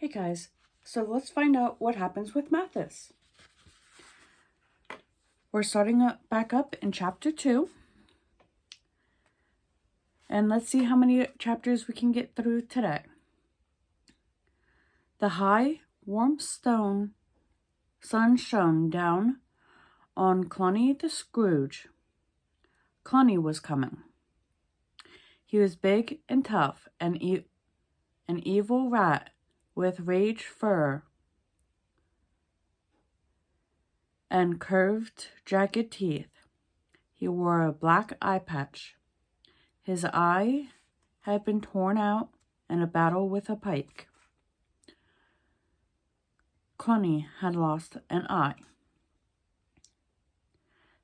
Hey guys, so let's find out what happens with Mathis. We're starting back up in chapter 2. And let's see how many chapters we can get through today. The high, warm sun shone down on Clonny the Scrooge. Clonny was coming. He was big and tough, an evil rat with rage fur and curved, jagged teeth. He wore a black eye patch. His eye had been torn out in a battle with a pike. Clonny had lost an eye.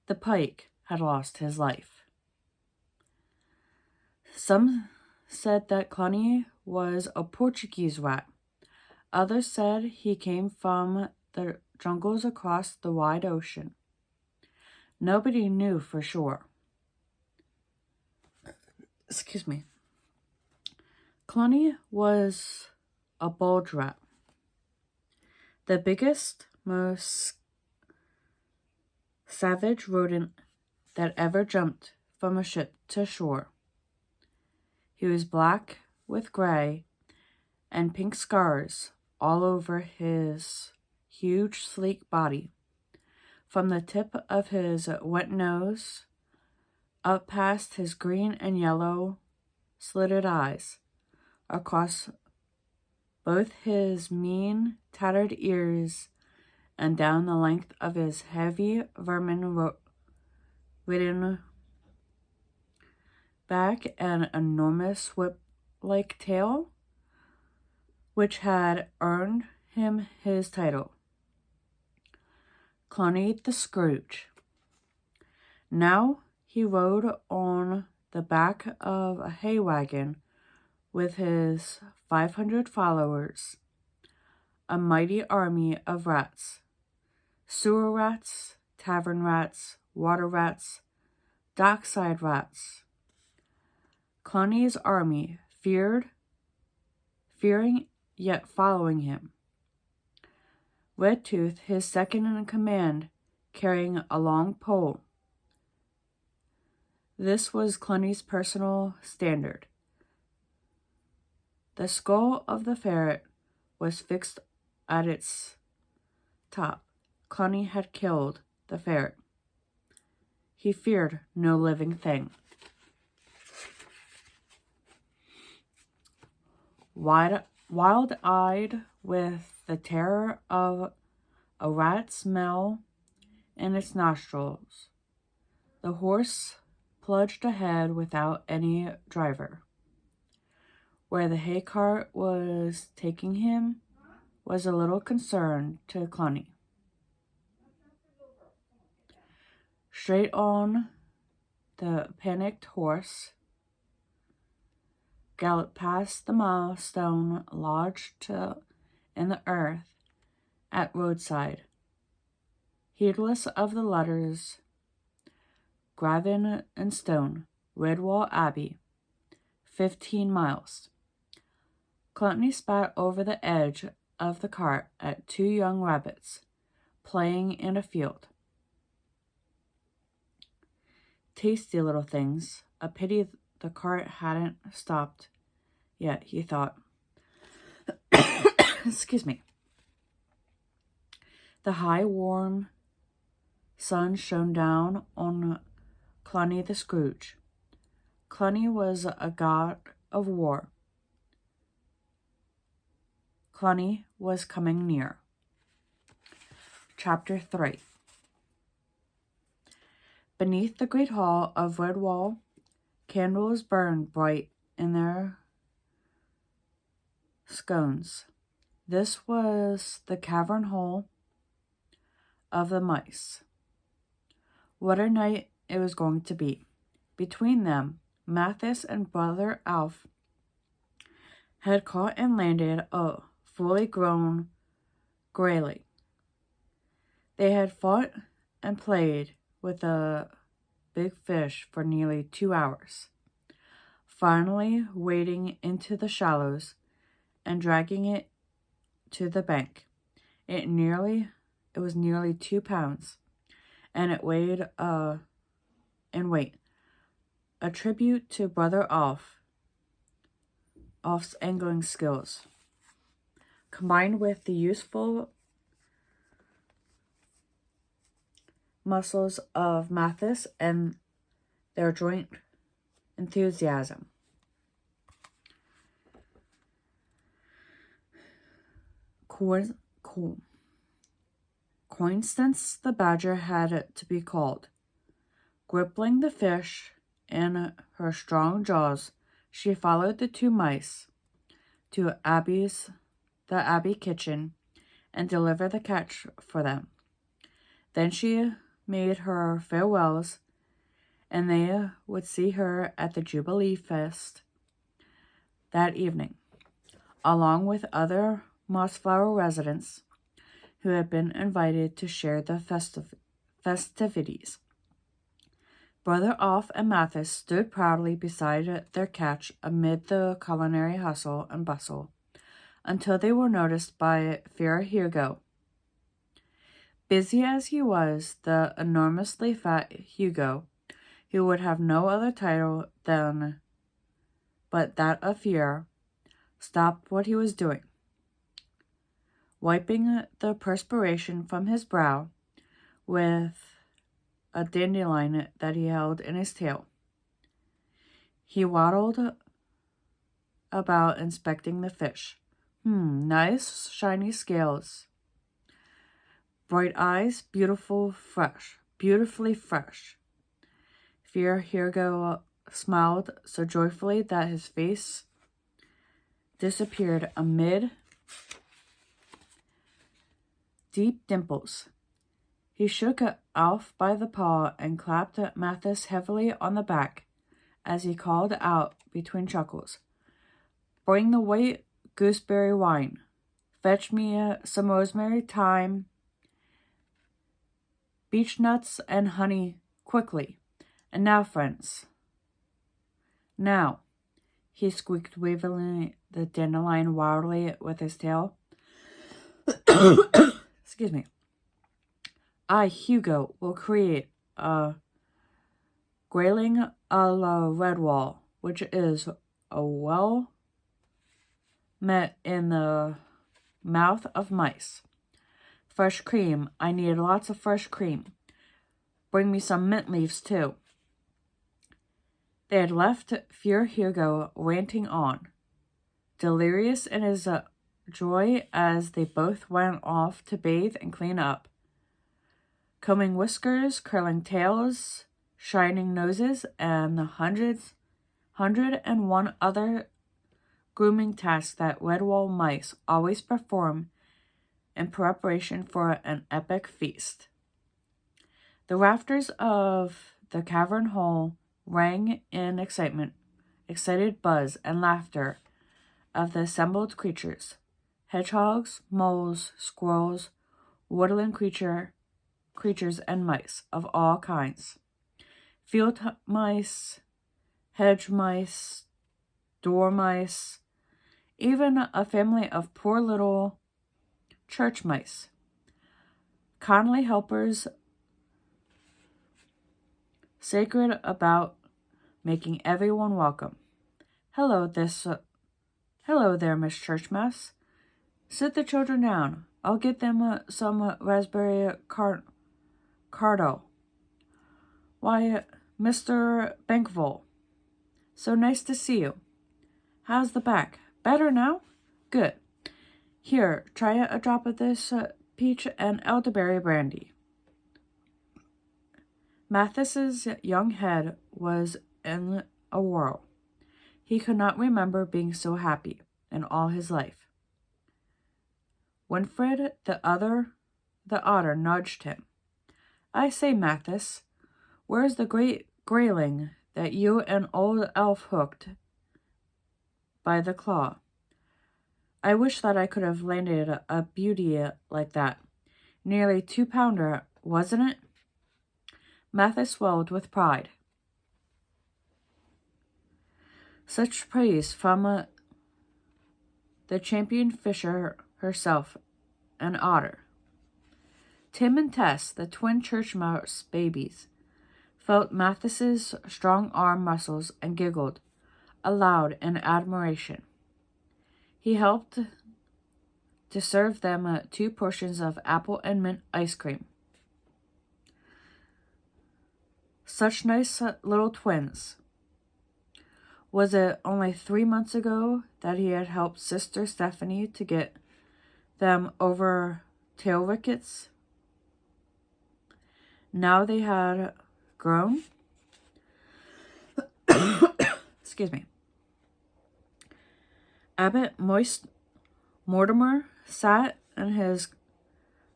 The pike had lost his life. Some said that Clonny was a Portuguese rat. Others said he came from the jungles across the wide ocean. Nobody knew for sure. Excuse me. Clonny was a bulge rat. The biggest, most savage rodent that ever jumped from a ship to shore. He was black with gray and pink scars all over his huge, sleek body, from the tip of his wet nose up past his green and yellow slitted eyes, across both his mean, tattered ears, and down the length of his heavy, vermin-ridden back, an enormous whip-like tail, which had earned him his title, Clonny the Scrooge. Now he rode on the back of a hay wagon with his 500 followers, a mighty army of rats, sewer rats, tavern rats, water rats, dockside rats. Clonny's army fearing yet following him. Redtooth, his second in command, carrying a long pole. This was Clonny's personal standard. The skull of the ferret was fixed at its top. Clonny had killed the ferret. He feared no living thing. Wild-eyed with the terror of a rat smell in its nostrils, the horse plunged ahead without any driver. Where the hay cart was taking him was a little concern to Clonny. Straight on, the panicked horse galloped past the milestone lodged in the earth at roadside, heedless of the letters, graven in stone, Redwall Abbey, 15 miles. Clonny spat over the edge of the cart at 2 young rabbits playing in a field. Tasty little things. A pity the cart hadn't stopped yet, he thought. Excuse me. The high, warm sun shone down on Clonny the Scrooge. Clonny was a god of war. Clonny was coming near. Chapter 3. Beneath the great hall of Redwall, candles burned bright in their scones. This was the cavern hole of the mice. What a night it was going to be. Between them, Mathis and Brother Alf had caught and landed a fully grown grayling. They had fought and played with a big fish for nearly 2 hours, finally wading into the shallows and dragging it to the bank. It was nearly 2 pounds, and it weighed in weight, a tribute to Brother Alf's angling skills, combined with the useful muscles of Mathis and their joint enthusiasm. Constance the badger had to be called. Gripping the fish in her strong jaws, she followed the 2 mice to the Abbey kitchen and delivered the catch for them. Then she made her farewells, and they would see her at the Jubilee Fest that evening, along with other Mossflower residents who had been invited to share the festivities. Brother Alf and Mathis stood proudly beside their catch amid the culinary hustle and bustle, until they were noticed by Fair Hugo. Busy as he was, the enormously fat Hugo, who would have no other title but that of Fear, stopped what he was doing. Wiping the perspiration from his brow with a dandelion that he held in his tail, he waddled about inspecting the fish. Nice shiny scales. Bright eyes, beautifully fresh. Fear Hugo smiled so joyfully that his face disappeared amid deep dimples. He shook Alf by the paw and clapped Mathis heavily on the back as he called out between chuckles, "Bring the white gooseberry wine. Fetch me some rosemary, thyme, beech nuts, and honey quickly. And now, friends." "Now," he squeaked, waving the dandelion wildly with his tail. Excuse me. "I, Hugo, will create a grayling a la Redwall, which is a well met in the mouth of mice. Fresh cream. I need lots of fresh cream. Bring me some mint leaves, too." They had left Fear Hugo ranting on, delirious in his joy as they both went off to bathe and clean up, combing whiskers, curling tails, shining noses, and the 101 other grooming tasks that Redwall mice always perform in preparation for an epic feast. The rafters of the cavern hall rang in excited buzz and laughter of the assembled creatures: hedgehogs, moles, squirrels, woodland creatures, and mice of all kinds. Field mice, hedge mice, dormice, even a family of poor little church mice. Kindly helpers sacred about making everyone welcome. Hello there, Miss Church Mouse. Sit the children down. I'll get them some raspberry cardo. Why, Mr. Bankville, so nice to see you. How's the back? Better now? Good. Here, try a drop of this peach and elderberry brandy. Mathis's young head was in a whirl. He could not remember being so happy in all his life. Winfred, the otter, nudged him. "I say, Mathis, where's the great grayling that you and old Elf hooked by the claw? I wish that I could have landed a beauty like that. Nearly 2-pounder, wasn't it?" Mathis swelled with pride. Such praise from the champion fisher herself, an otter. Tim and Tess, the twin church mouse babies, felt Mathis's strong arm muscles and giggled aloud in admiration. He helped to serve them 2 portions of apple and mint ice cream. Such nice little twins. Was it only 3 months ago that he had helped Sister Stephanie to get them over tail rickets? Now they had grown. Excuse me. Abbot Mortimer sat in his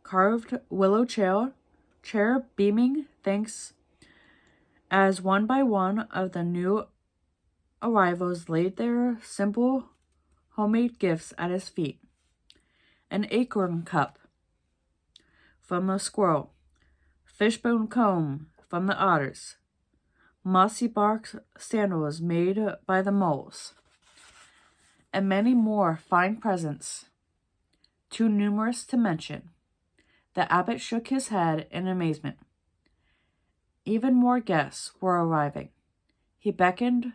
carved willow chair beaming thanks as one by one of the new arrivals laid their simple homemade gifts at his feet. An acorn cup from the squirrel, fishbone comb from the otters, mossy bark sandals made by the moles, and many more fine presents, too numerous to mention. The abbot shook his head in amazement. Even more guests were arriving. He beckoned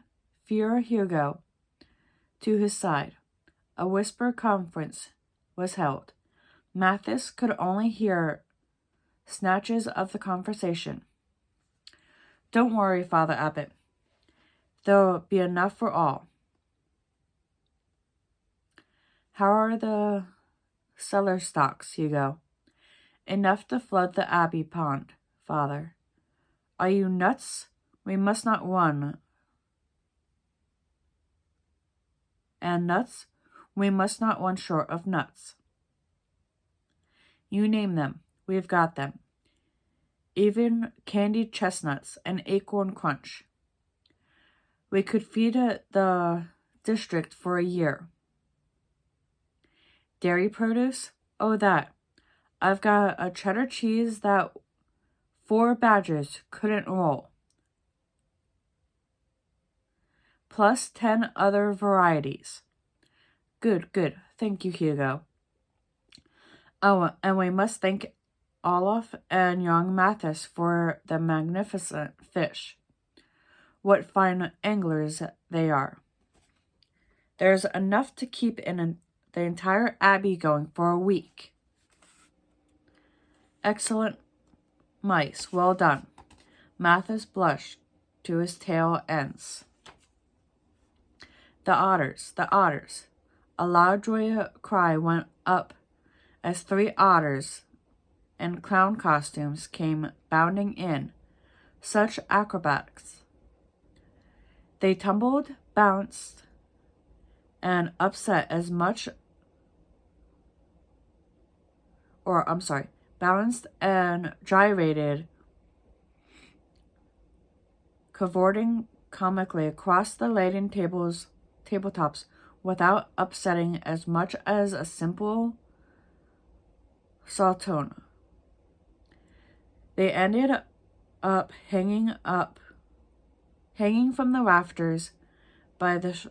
Fuhrer Hugo to his side. A whisper conference was held. Mathis could only hear snatches of the conversation. "Don't worry, Father Abbot. There'll be enough for all. How are the cellar stocks, Hugo?" "Enough to flood the Abbey pond, Father." "Are you nuts? We must not run." "And nuts? We must not run short of nuts." "You name them. We've got them. Even candied chestnuts and acorn crunch. We could feed the district for a year." "Dairy produce? Oh, that. I've got a cheddar cheese that 4 badgers couldn't roll. Plus 10 other varieties." Good. Thank you, Hugo." "Oh, and we must thank Olaf and young Mathis for the magnificent fish. What fine anglers they are. There's enough to keep the entire Abbey going for a week." "Excellent mice, well done." Mathis blushed to his tail ends. The otters. A loud joy cry went up as 3 otters in clown costumes came bounding in. Such acrobats. They tumbled, bounced, and balanced and gyrated, cavorting comically across the laden tabletops without upsetting as much as a simple saltone. They ended up hanging from the rafters by the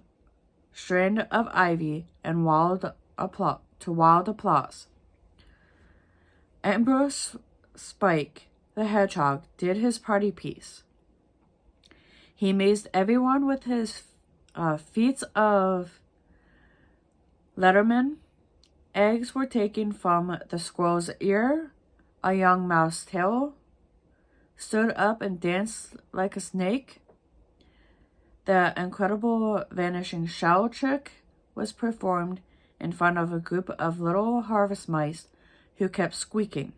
strand of ivy and wild applause. Ambrose Spike, the hedgehog, did his party piece. He amazed everyone with his feats of letterman. Eggs were taken from the squirrel's ear. A young mouse tail stood up and danced like a snake. The incredible vanishing shell trick was performed in front of a group of little harvest mice who kept squeaking.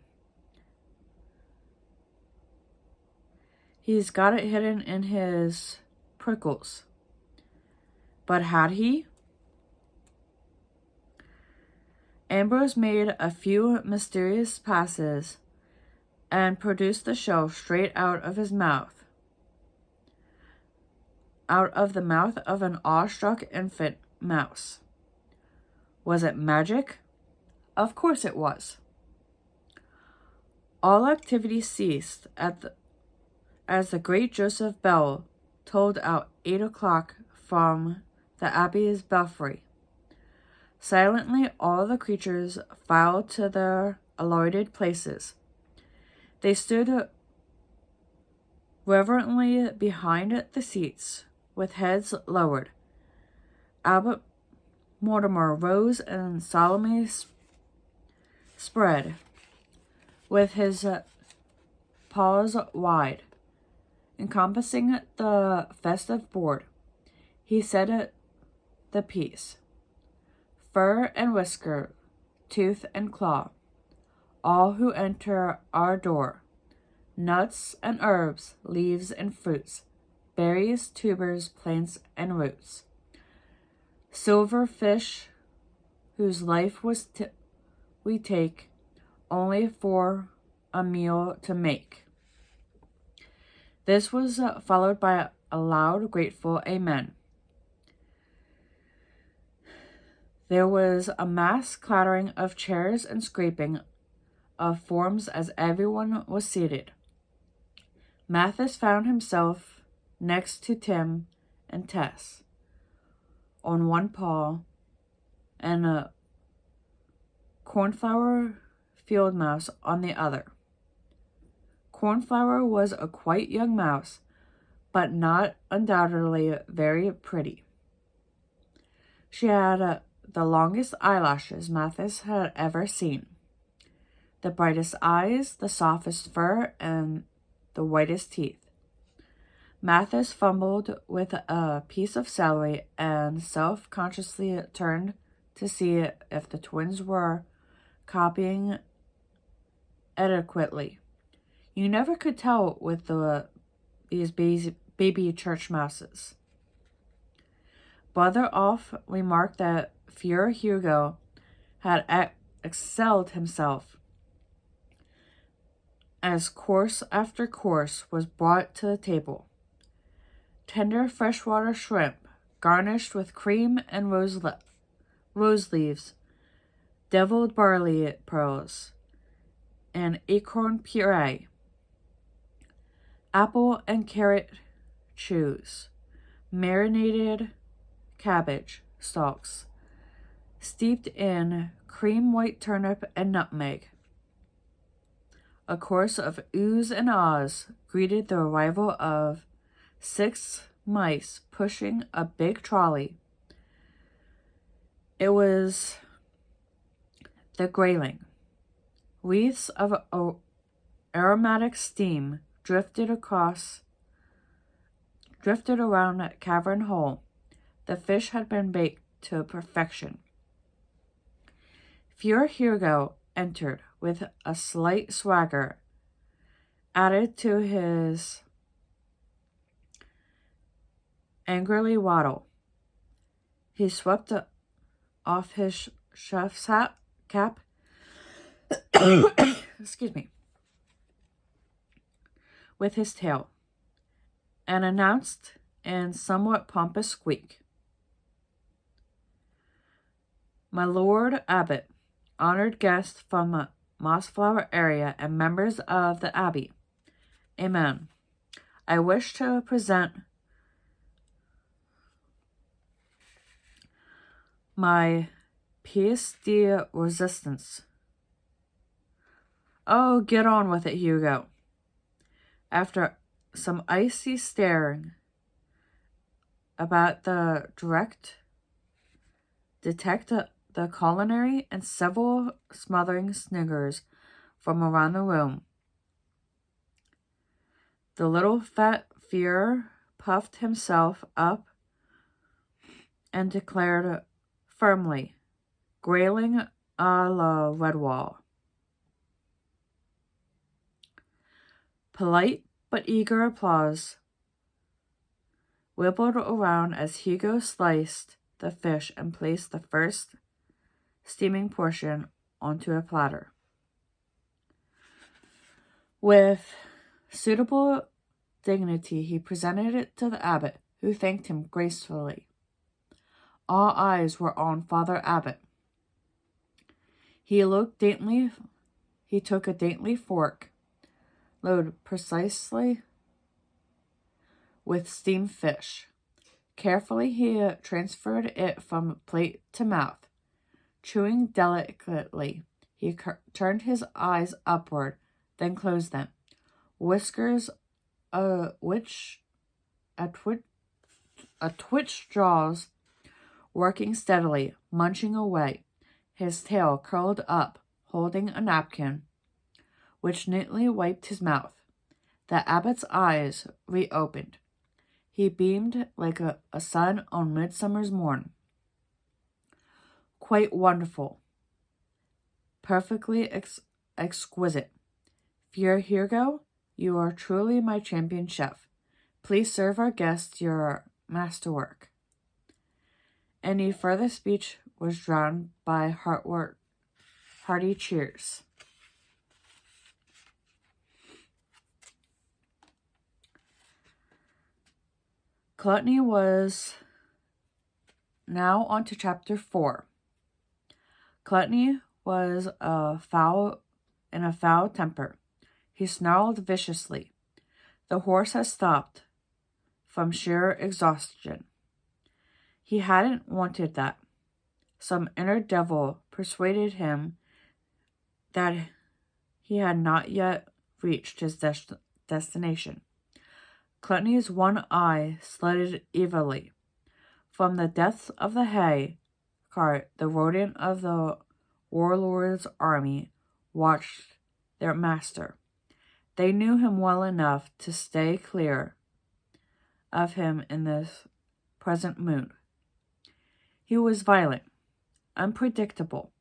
He's got it hidden in his prickles. But had he? Ambrose made a few mysterious passes and produced the shell straight out of his mouth. Out of the mouth of an awestruck infant mouse. Was it magic? Of course it was. All activity ceased as the great Joseph bell tolled out 8 o'clock from the Abbey's belfry. Silently, all the creatures filed to their allotted places. They stood reverently behind the seats, with heads lowered. Abbot Mortimer rose and solemnly spread, with his paws wide, encompassing the festive board. He said the piece. Fur and whisker, tooth and claw, all who enter our door, nuts and herbs, leaves and fruits, berries, tubers, plants, and roots, silver fish whose life we take only for a meal to make. This was followed by a loud, grateful amen. There was a mass clattering of chairs and scraping of forms as everyone was seated. Mathis found himself next to Tim and Tess on one paw and a cornflower field mouse on the other. Cornflower was a quite young mouse, but not undoubtedly very pretty. She had the longest eyelashes Mathis had ever seen, the brightest eyes, the softest fur, and the whitest teeth. Mathis fumbled with a piece of celery and self-consciously turned to see if the twins were copying adequately. You never could tell with these baby church mouses. Brother Alf remarked that Fuhrer Hugo had excelled himself, as course after course was brought to the table. Tender freshwater shrimp, garnished with cream and rose leaves, deviled barley pearls, and acorn puree, apple and carrot chews, marinated cabbage stalks, steeped in cream white turnip and nutmeg. A chorus of oohs and ahs greeted the arrival of 6 mice pushing a big trolley. It was the grayling. Wreaths of aromatic steam drifted around that cavern hole. The fish had been baked to perfection. Fuhrer Hugo entered with a slight swagger added to his angrily waddle. He swept off his chef's cap excuse me, with his tail, and announced in somewhat pompous squeak, "My Lord Abbot, honored guests from Mossflower area and members of the Abbey. Amen. I wish to present my pièce de resistance." "Oh, get on with it, Hugo." After some icy staring about the detect the culinary and several smothering sniggers from around the room, the little fat Fuhrer puffed himself up and declared firmly, grayling a la Redwall. Polite but eager applause rippled around as Hugo sliced the fish and placed the first steaming portion onto a platter. With suitable dignity, he presented it to the abbot, who thanked him gracefully. All eyes were on Father Abbot. He took a dainty fork, loaded precisely with steamed fish. Carefully he transferred it from plate to mouth, Chewing delicately, he turned his eyes upward, then closed them. Whiskers, a twitched jaws, working steadily, munching away, his tail curled up, holding a napkin, which neatly wiped his mouth. The abbot's eyes reopened. He beamed like a sun on midsummer's morn. Quite wonderful. Perfectly exquisite. Fier Hugo, you are truly my champion chef. Please serve our guests your masterwork. Any further speech was drowned by hearty cheers. Gluttony was now on to chapter 4. Gluttony was in a foul temper. He snarled viciously. The horse had stopped from sheer exhaustion. He hadn't wanted that. Some inner devil persuaded him that he had not yet reached his destination. Gluttony's one eye slitted evilly. From the depths of the hay cart, the rodent of the warlord's army watched their master. They knew him well enough to stay clear of him in this present mood. He was violent, unpredictable.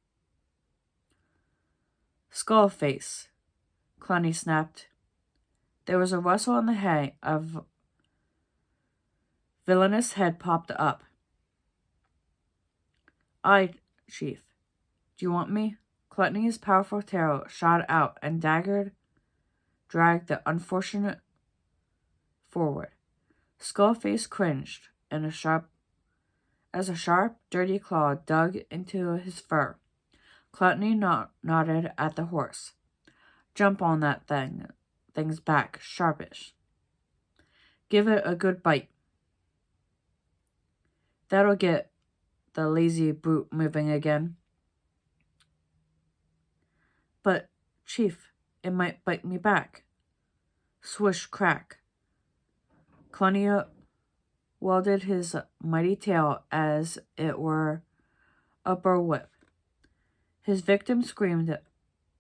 Skull face, Cluny snapped. There was a rustle in the hay. A villainous head popped up. Aye, Chief. Do you want me? Gluttony's powerful tail shot out and dragged the unfortunate forward. Skullface cringed, and as a sharp, dirty claw dug into his fur. Gluttony nodded at the horse. Jump on that thing's back, sharpish. Give it a good bite. That'll get the lazy brute moving again. But, Chief, it might bite me back. Swish, crack. Cluny wielded his mighty tail as it were a burr whip. His victim screamed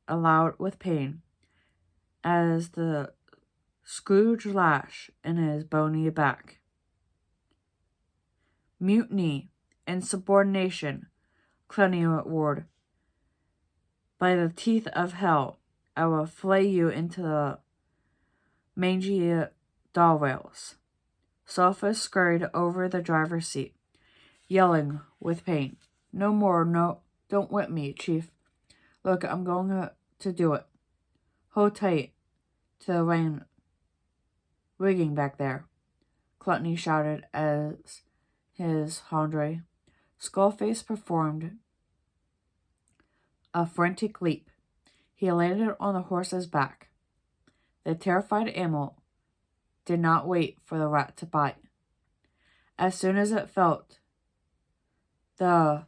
aloud with pain as the Scrooge lash in his bony back. Mutiny, insubordination, Cluny roared. By the teeth of hell, I will flay you into the mangy doll rails. Sophus scurried over the driver's seat, yelling with pain. No more, no, don't whip me, Chief. Look, I'm going to do it. Hold tight to the rigging back there, Gluttony shouted as his Hondre. Skullface performed a frantic leap. He landed on the horse's back. The terrified animal did not wait for the rat to bite. As soon as it felt the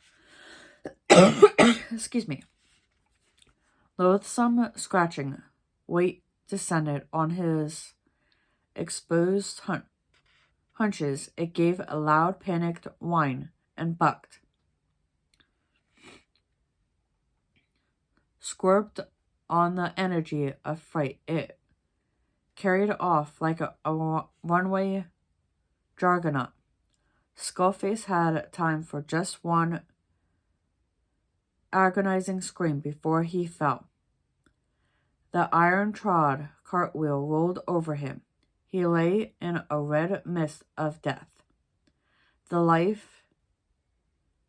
loathsome scratching, weight descended on his exposed hunches. It gave a loud, panicked whine and bucked. Squirmed on the energy of fright. It carried off like a runaway juggernaut. Skullface had time for just one agonizing scream before he fell. The iron-trod cartwheel rolled over him. He lay in a red mist of death, the life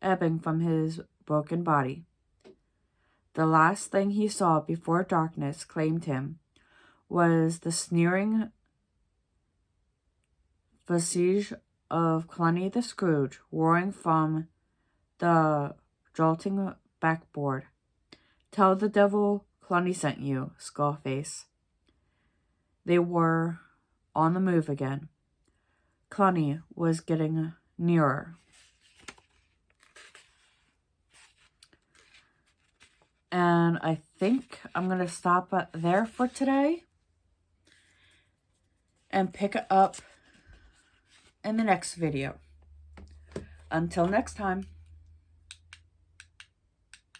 ebbing from his broken body. The last thing he saw before darkness claimed him was the sneering visage of Cluny the Scrooge, roaring from the jolting backboard. Tell the devil Cluny sent you, Skullface. They were on the move again. Cluny was getting nearer. And I think I'm going to stop there for today and pick it up in the next video. Until next time.